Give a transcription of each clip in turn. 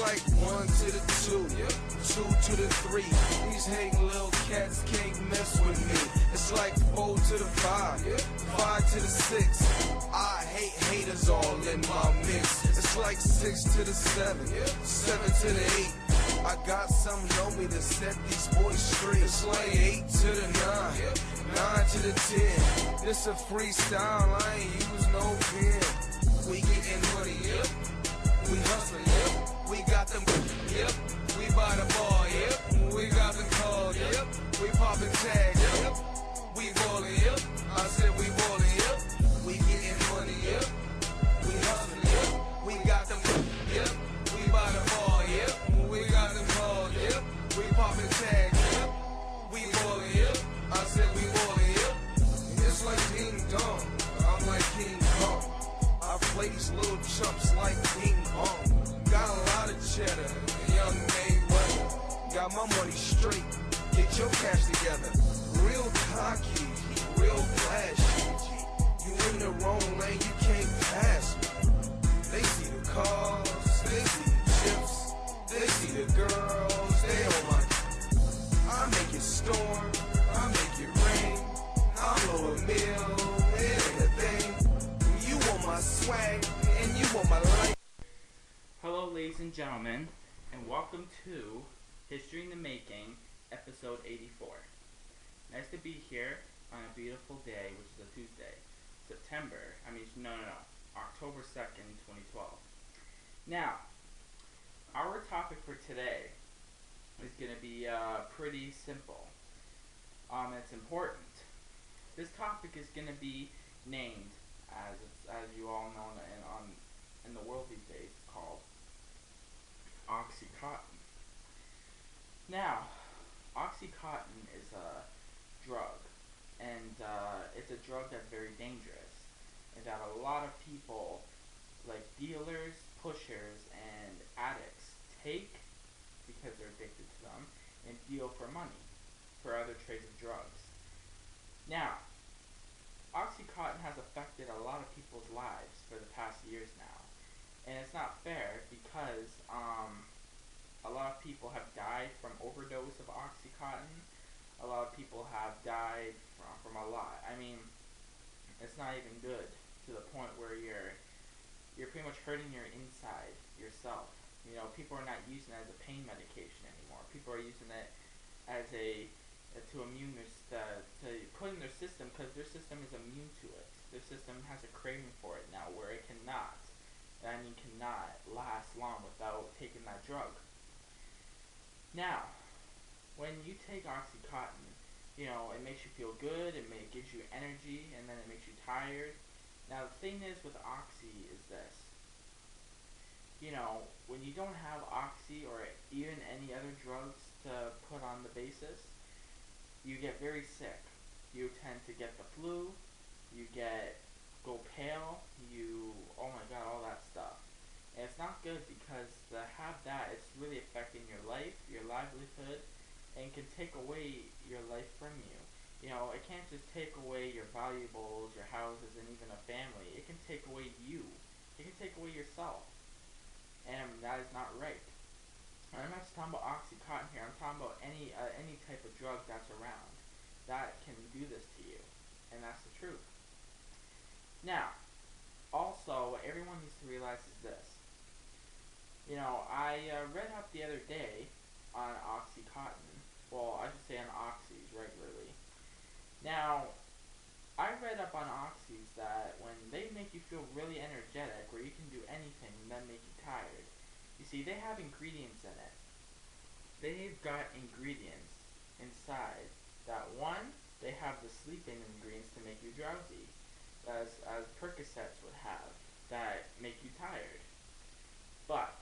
like 1 to the 2, 2 to the 3. These hating little cats can't mess with me. It's like 4 to the 5, 5 to the 6. I hate haters all in my mix. It's like 6 to the 7, 7 to the 8. I got some know me to set these boys straight. It's like 8 to the 9, 9 to the 10. This a freestyle, I ain't use no pen. We getting money, we hustling, we got them, we buy the bar, we got them called, we poppin' tags, we ballin', I said we ballin', we getting money, we hustling, we got them, we buy the bar, we got them called, we poppin' tags, we ballin', I said we ballin', it's like ding dong, I'm like King Kong. I play these little chumps like ping pong. Got a lot of cheddar, young Mayweather. Got my money straight, get your cash together. Real cocky, real flashy. You in the wrong lane, you can't pass me. They see the cars, they see the chips, they see the girls, they on my. I make it storm, I make it rain. I blow a meal, it ain't a thing. You want my swag, and you want my life. Hello ladies and gentlemen, and welcome to History in the Making, episode 84. Nice to be here on a beautiful day, which is a Tuesday. October 2nd, 2012. Now, our topic for today is going to be pretty simple. It's important. This topic is going to be named, as you all know in the world these days, called OXYCONTIng. Now, OXYCONTIng is a drug, and it's a drug that's very dangerous, and that a lot of people, like dealers, pushers, and addicts, take because they're addicted to them, and deal for money, for other trades of drugs. Now, OXYCONTIng has affected a lot of people's lives for the past years now, and it's not fair because a lot of people have died from overdose of OXYCONTIng. A lot of people have died from a lot. I mean, it's not even good to the point where you're pretty much hurting your inside yourself. You know, people are not using it as a pain medication anymore. People are using it as to put in their system, because their system is immune to it. Their system has a craving for it now, where it cannot last long without taking that drug. Now, when you take OXYCONTIng, you know, it makes you feel good, it gives you energy, and then it makes you tired. Now, the thing is with Oxy is this. You know, when you don't have Oxy or even any other drugs to put on the basis, you get very sick. You tend to get the flu, you go pale, oh my god, all that stuff. And it's not good, because to have that, it's really affecting your life, your livelihood, and can take away your life from you. You know, it can't just take away your valuables, your houses, and even a family. It can take away you. It can take away yourself. And that is not right. I'm not just talking about OXYCONTIng here. I'm talking about any type of drug that's around that can do this to you. And that's the truth. Now, also, what everyone needs to realize is this. You know, I read up the other day on OXYCONTIng. Well, I should say on Oxys regularly. Now, I read up on Oxys that when they make you feel really energetic, where you can do anything and then make you tired, you see, they have ingredients in it. They've got ingredients inside that, one, they have the sleeping ingredients to make you drowsy, as Percocets would have, that make you tired. But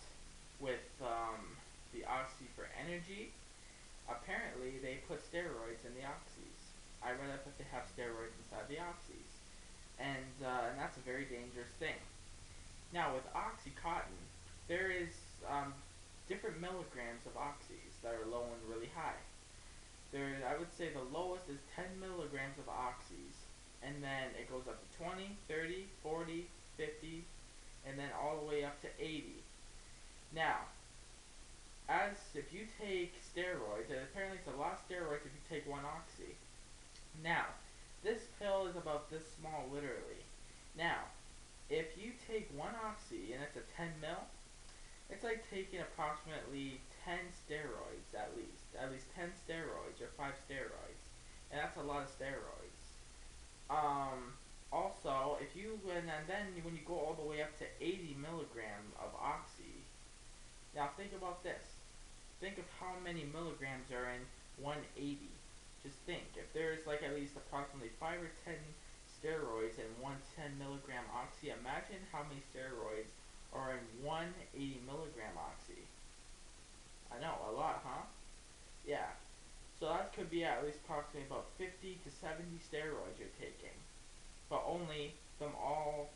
with the Oxy for energy, apparently they put steroids in the Oxys. I read up that they have steroids inside the Oxys, and that's a very dangerous thing. Now, with OXYCONTIng, there is different milligrams of Oxys that are low and really high. I would say the lowest is 10 milligrams of Oxys, and then it goes up to 20, 30, 40, 50, and then all the way up to 80. Now, if you take steroids, and apparently it's a lot of steroids if you take 1 oxy. Now, this pill is about this small, literally. Now, if you take 1 oxy, and it's a 10 mil, it's like taking approximately 10 steroids at least 10 steroids or 5 steroids, and that's a lot of steroids. Also, if you and then when you go all the way up to 80 milligrams of oxy, now think about this. Think of how many milligrams are in 180. Just think, if there's like at least approximately 5 or 10 steroids in 110 milligram oxy, imagine how many steroids are in 180 milligram oxy. I know, a lot, huh? Yeah. So that could be at least approximately about 50 to 70 steroids you're taking, but only them all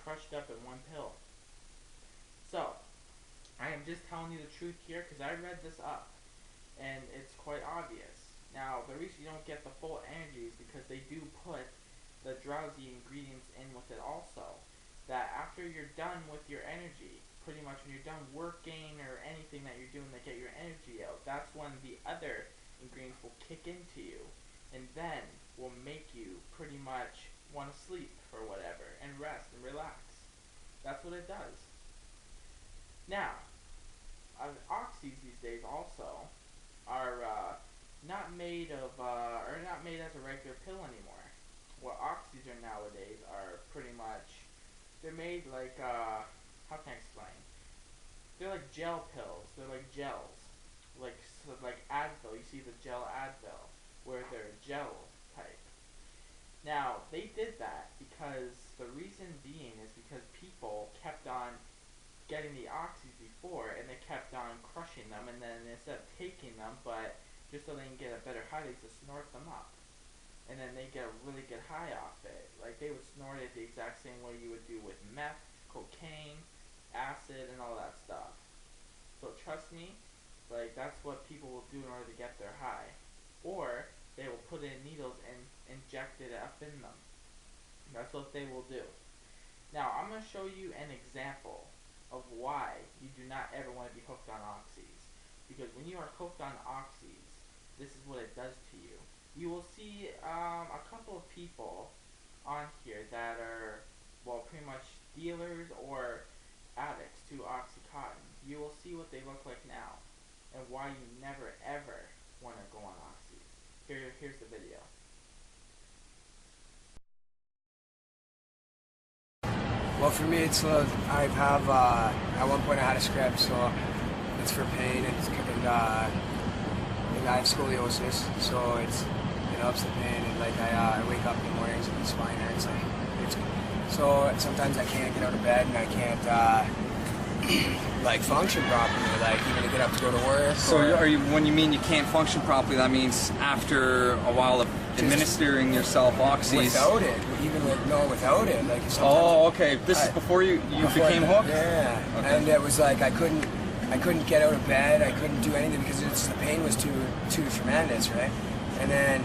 crushed up in 1 pill. So, I am just telling you the truth here because I read this up, and it's quite obvious. Now, the reason you don't get the full energy is because they do put the drowsy ingredients in with it also. That after you're done with your energy, pretty much when you're done working or anything that you're doing to get your energy out, that's when the other ingredients will kick into you, and then will make you pretty much want to sleep or whatever, and rest and relax. That's what it does. Now, oxys these days also are not made of, or not made as a regular pill anymore. What oxys are nowadays are pretty much, they're made like, how can I explain? They're like gel pills. They're like gels. Like Advil. You see the gel Advil, where they're gel type. Now, they did that because the reason being is because people kept on getting the oxys before, and they kept on crushing them, and then instead of taking them, but just so they can get a better high, they just snort them up. And then they get a really good high off it. Like, they would snort it the exact same way you would do with meth, cocaine, acid, and all that stuff. So trust me, like, that's what people will do in order to get their high. Or they will put in needles and inject it up in them. That's what they will do. Now, I'm going to show you an example of why you do not ever want to be hooked on oxys. Because when you are hooked on oxys, this is what it does to you. You will see a couple of people on here that are, well, pretty much dealers or addicts to OxyContin. You will see what they look like now, and why you never ever want to go on oxys. Here's the video. Well, for me, it's I have at one point I had a script, so it's for pain, and I have scoliosis, so it helps the pain, and like I wake up in the mornings and my spine hurts. So sometimes I can't get out of bed, and I can't like function properly, like even to get up to go to work. So when you mean you can't function properly, that means after a while of administering yourself oxys. Without it, without it, like. Oh, okay. This is before you became hooked. Yeah, okay. And it was like I couldn't get out of bed. I couldn't do anything because the pain was too tremendous, right? And then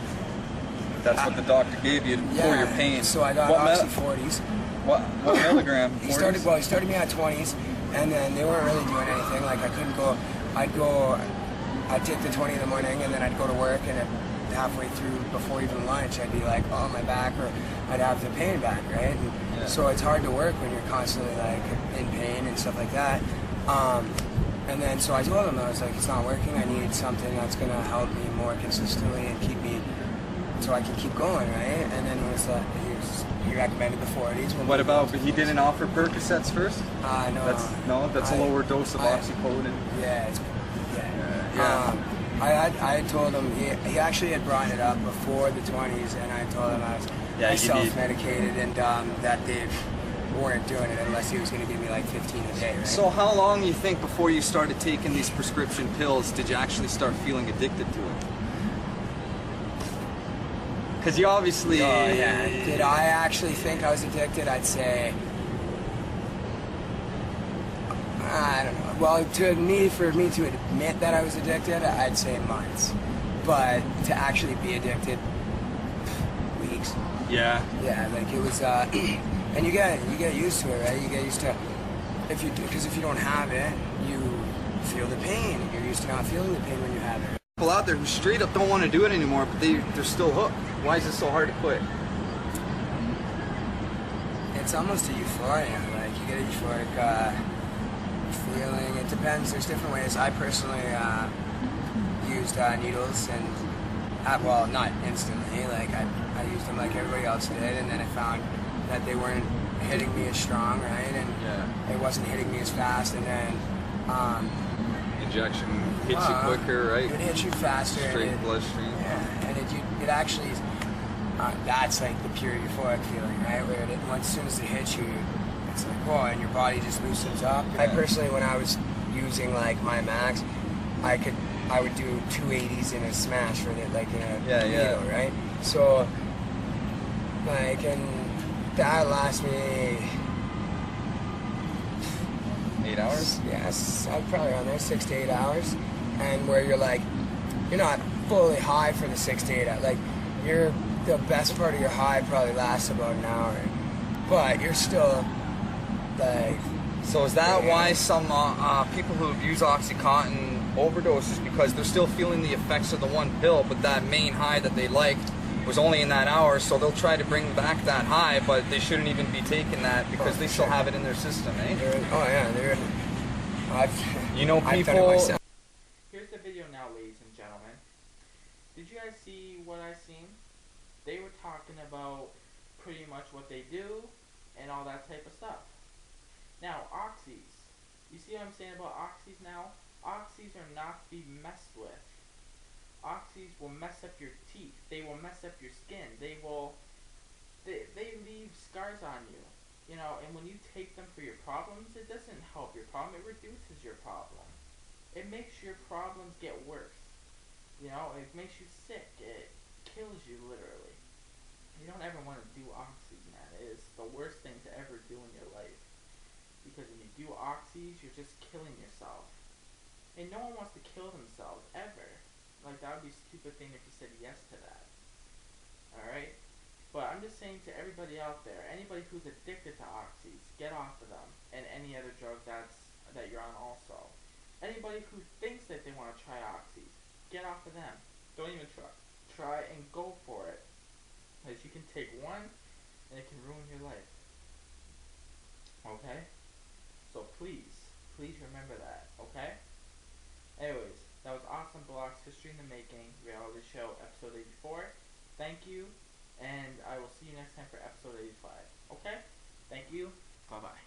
that's what the doctor gave you for your pain. So I got Oxy 40s. What milligram? He started me at 20s, and then they weren't really doing anything. Like I couldn't go. I'd take the 20 in the morning, and then I'd go to work, and halfway through, before even lunch, I'd be like, oh, my back, or I'd have the pain back, right? And so it's hard to work when you're constantly like in pain and stuff like that. And then so I told him, I was like, it's not working. I need something that's gonna help me more consistently and keep me, so I can keep going, right? And then he recommended the 40s. What about? But he didn't offer Percocets first? No. That's a lower dose of oxycodone. Yeah. I had told him, he actually had brought it up before the 20s, and I told him I was self-medicated, and that they weren't doing it unless he was going to give me like 15 a day, right? So how long you think before you started taking these prescription pills did you actually start feeling addicted to it? Because you obviously... Oh, yeah. Did I actually think I was addicted? I'd say... I don't know. Well, for me to admit that I was addicted, I'd say months. But to actually be addicted, weeks. Yeah. Yeah, like it was, and you get used to it, right? You get used to, because if you don't have it, you feel the pain. You're used to not feeling the pain when you have it. People out there who straight up don't want to do it anymore, but they're still hooked. Why is it so hard to quit? It's almost a euphoria. Like, you get a euphoric feeling. It depends. There's different ways. I personally used needles, and well, not instantly. Like, I used them like everybody else did, and then I found that they weren't hitting me as strong, right? And it wasn't hitting me as fast, and then injection hits you quicker, right? It hits you faster. Straight bloodstream. Yeah, and it actually that's like the pure euphoric feeling, right? Where as soon as it hits you, it's like, whoa, and your body just loosens up. I personally, when I was using like my max, I would do 280s in a smash for it, like in a needle, right? So, like, and that lasts me 8 hours? Yes, I'm probably on there 6 to 8 hours, and where you're like, you're not fully high for the 6 to 8 hours. Like, the best part of your high probably lasts about an hour, but you're still like. So is that why some people who use OxyContin overdoses, because they're still feeling the effects of the one pill, but that main high that they liked was only in that hour, so they'll try to bring back that high, but they shouldn't even be taking that because they still have it in their system, eh? You know, I've done it people. myself. Here's the video now, ladies and gentlemen. Did you guys see what I seen? They were talking about pretty much what they do and all that type of stuff. Now, oxys. You see what I'm saying about oxys now? Oxys are not to be messed with. Oxys will mess up your teeth. They will mess up your skin. They leave scars on you. You know, and when you take them for your problems, it doesn't help your problem. It reduces your problem. It makes your problems get worse. You know, it makes you sick. It kills you, literally. You don't ever want to do oxys, man. It is the worst thing to ever do in your life. Because when you do oxys, you're just killing yourself. And no one wants to kill themselves, ever. Like, that would be a stupid thing if you said yes to that. Alright? But I'm just saying to everybody out there, anybody who's addicted to oxys, get off of them. And any other drug that you're on also. Anybody who thinks that they want to try oxys, get off of them. Don't even try. Try and go for it. Because you can take one, and it can ruin your life. Okay? So please remember that, okay? Anyways, that was Awesome Bullock's History in the Making reality show, episode 84. Thank you, and I will see you next time for episode 85. Okay? Thank you. Bye-bye.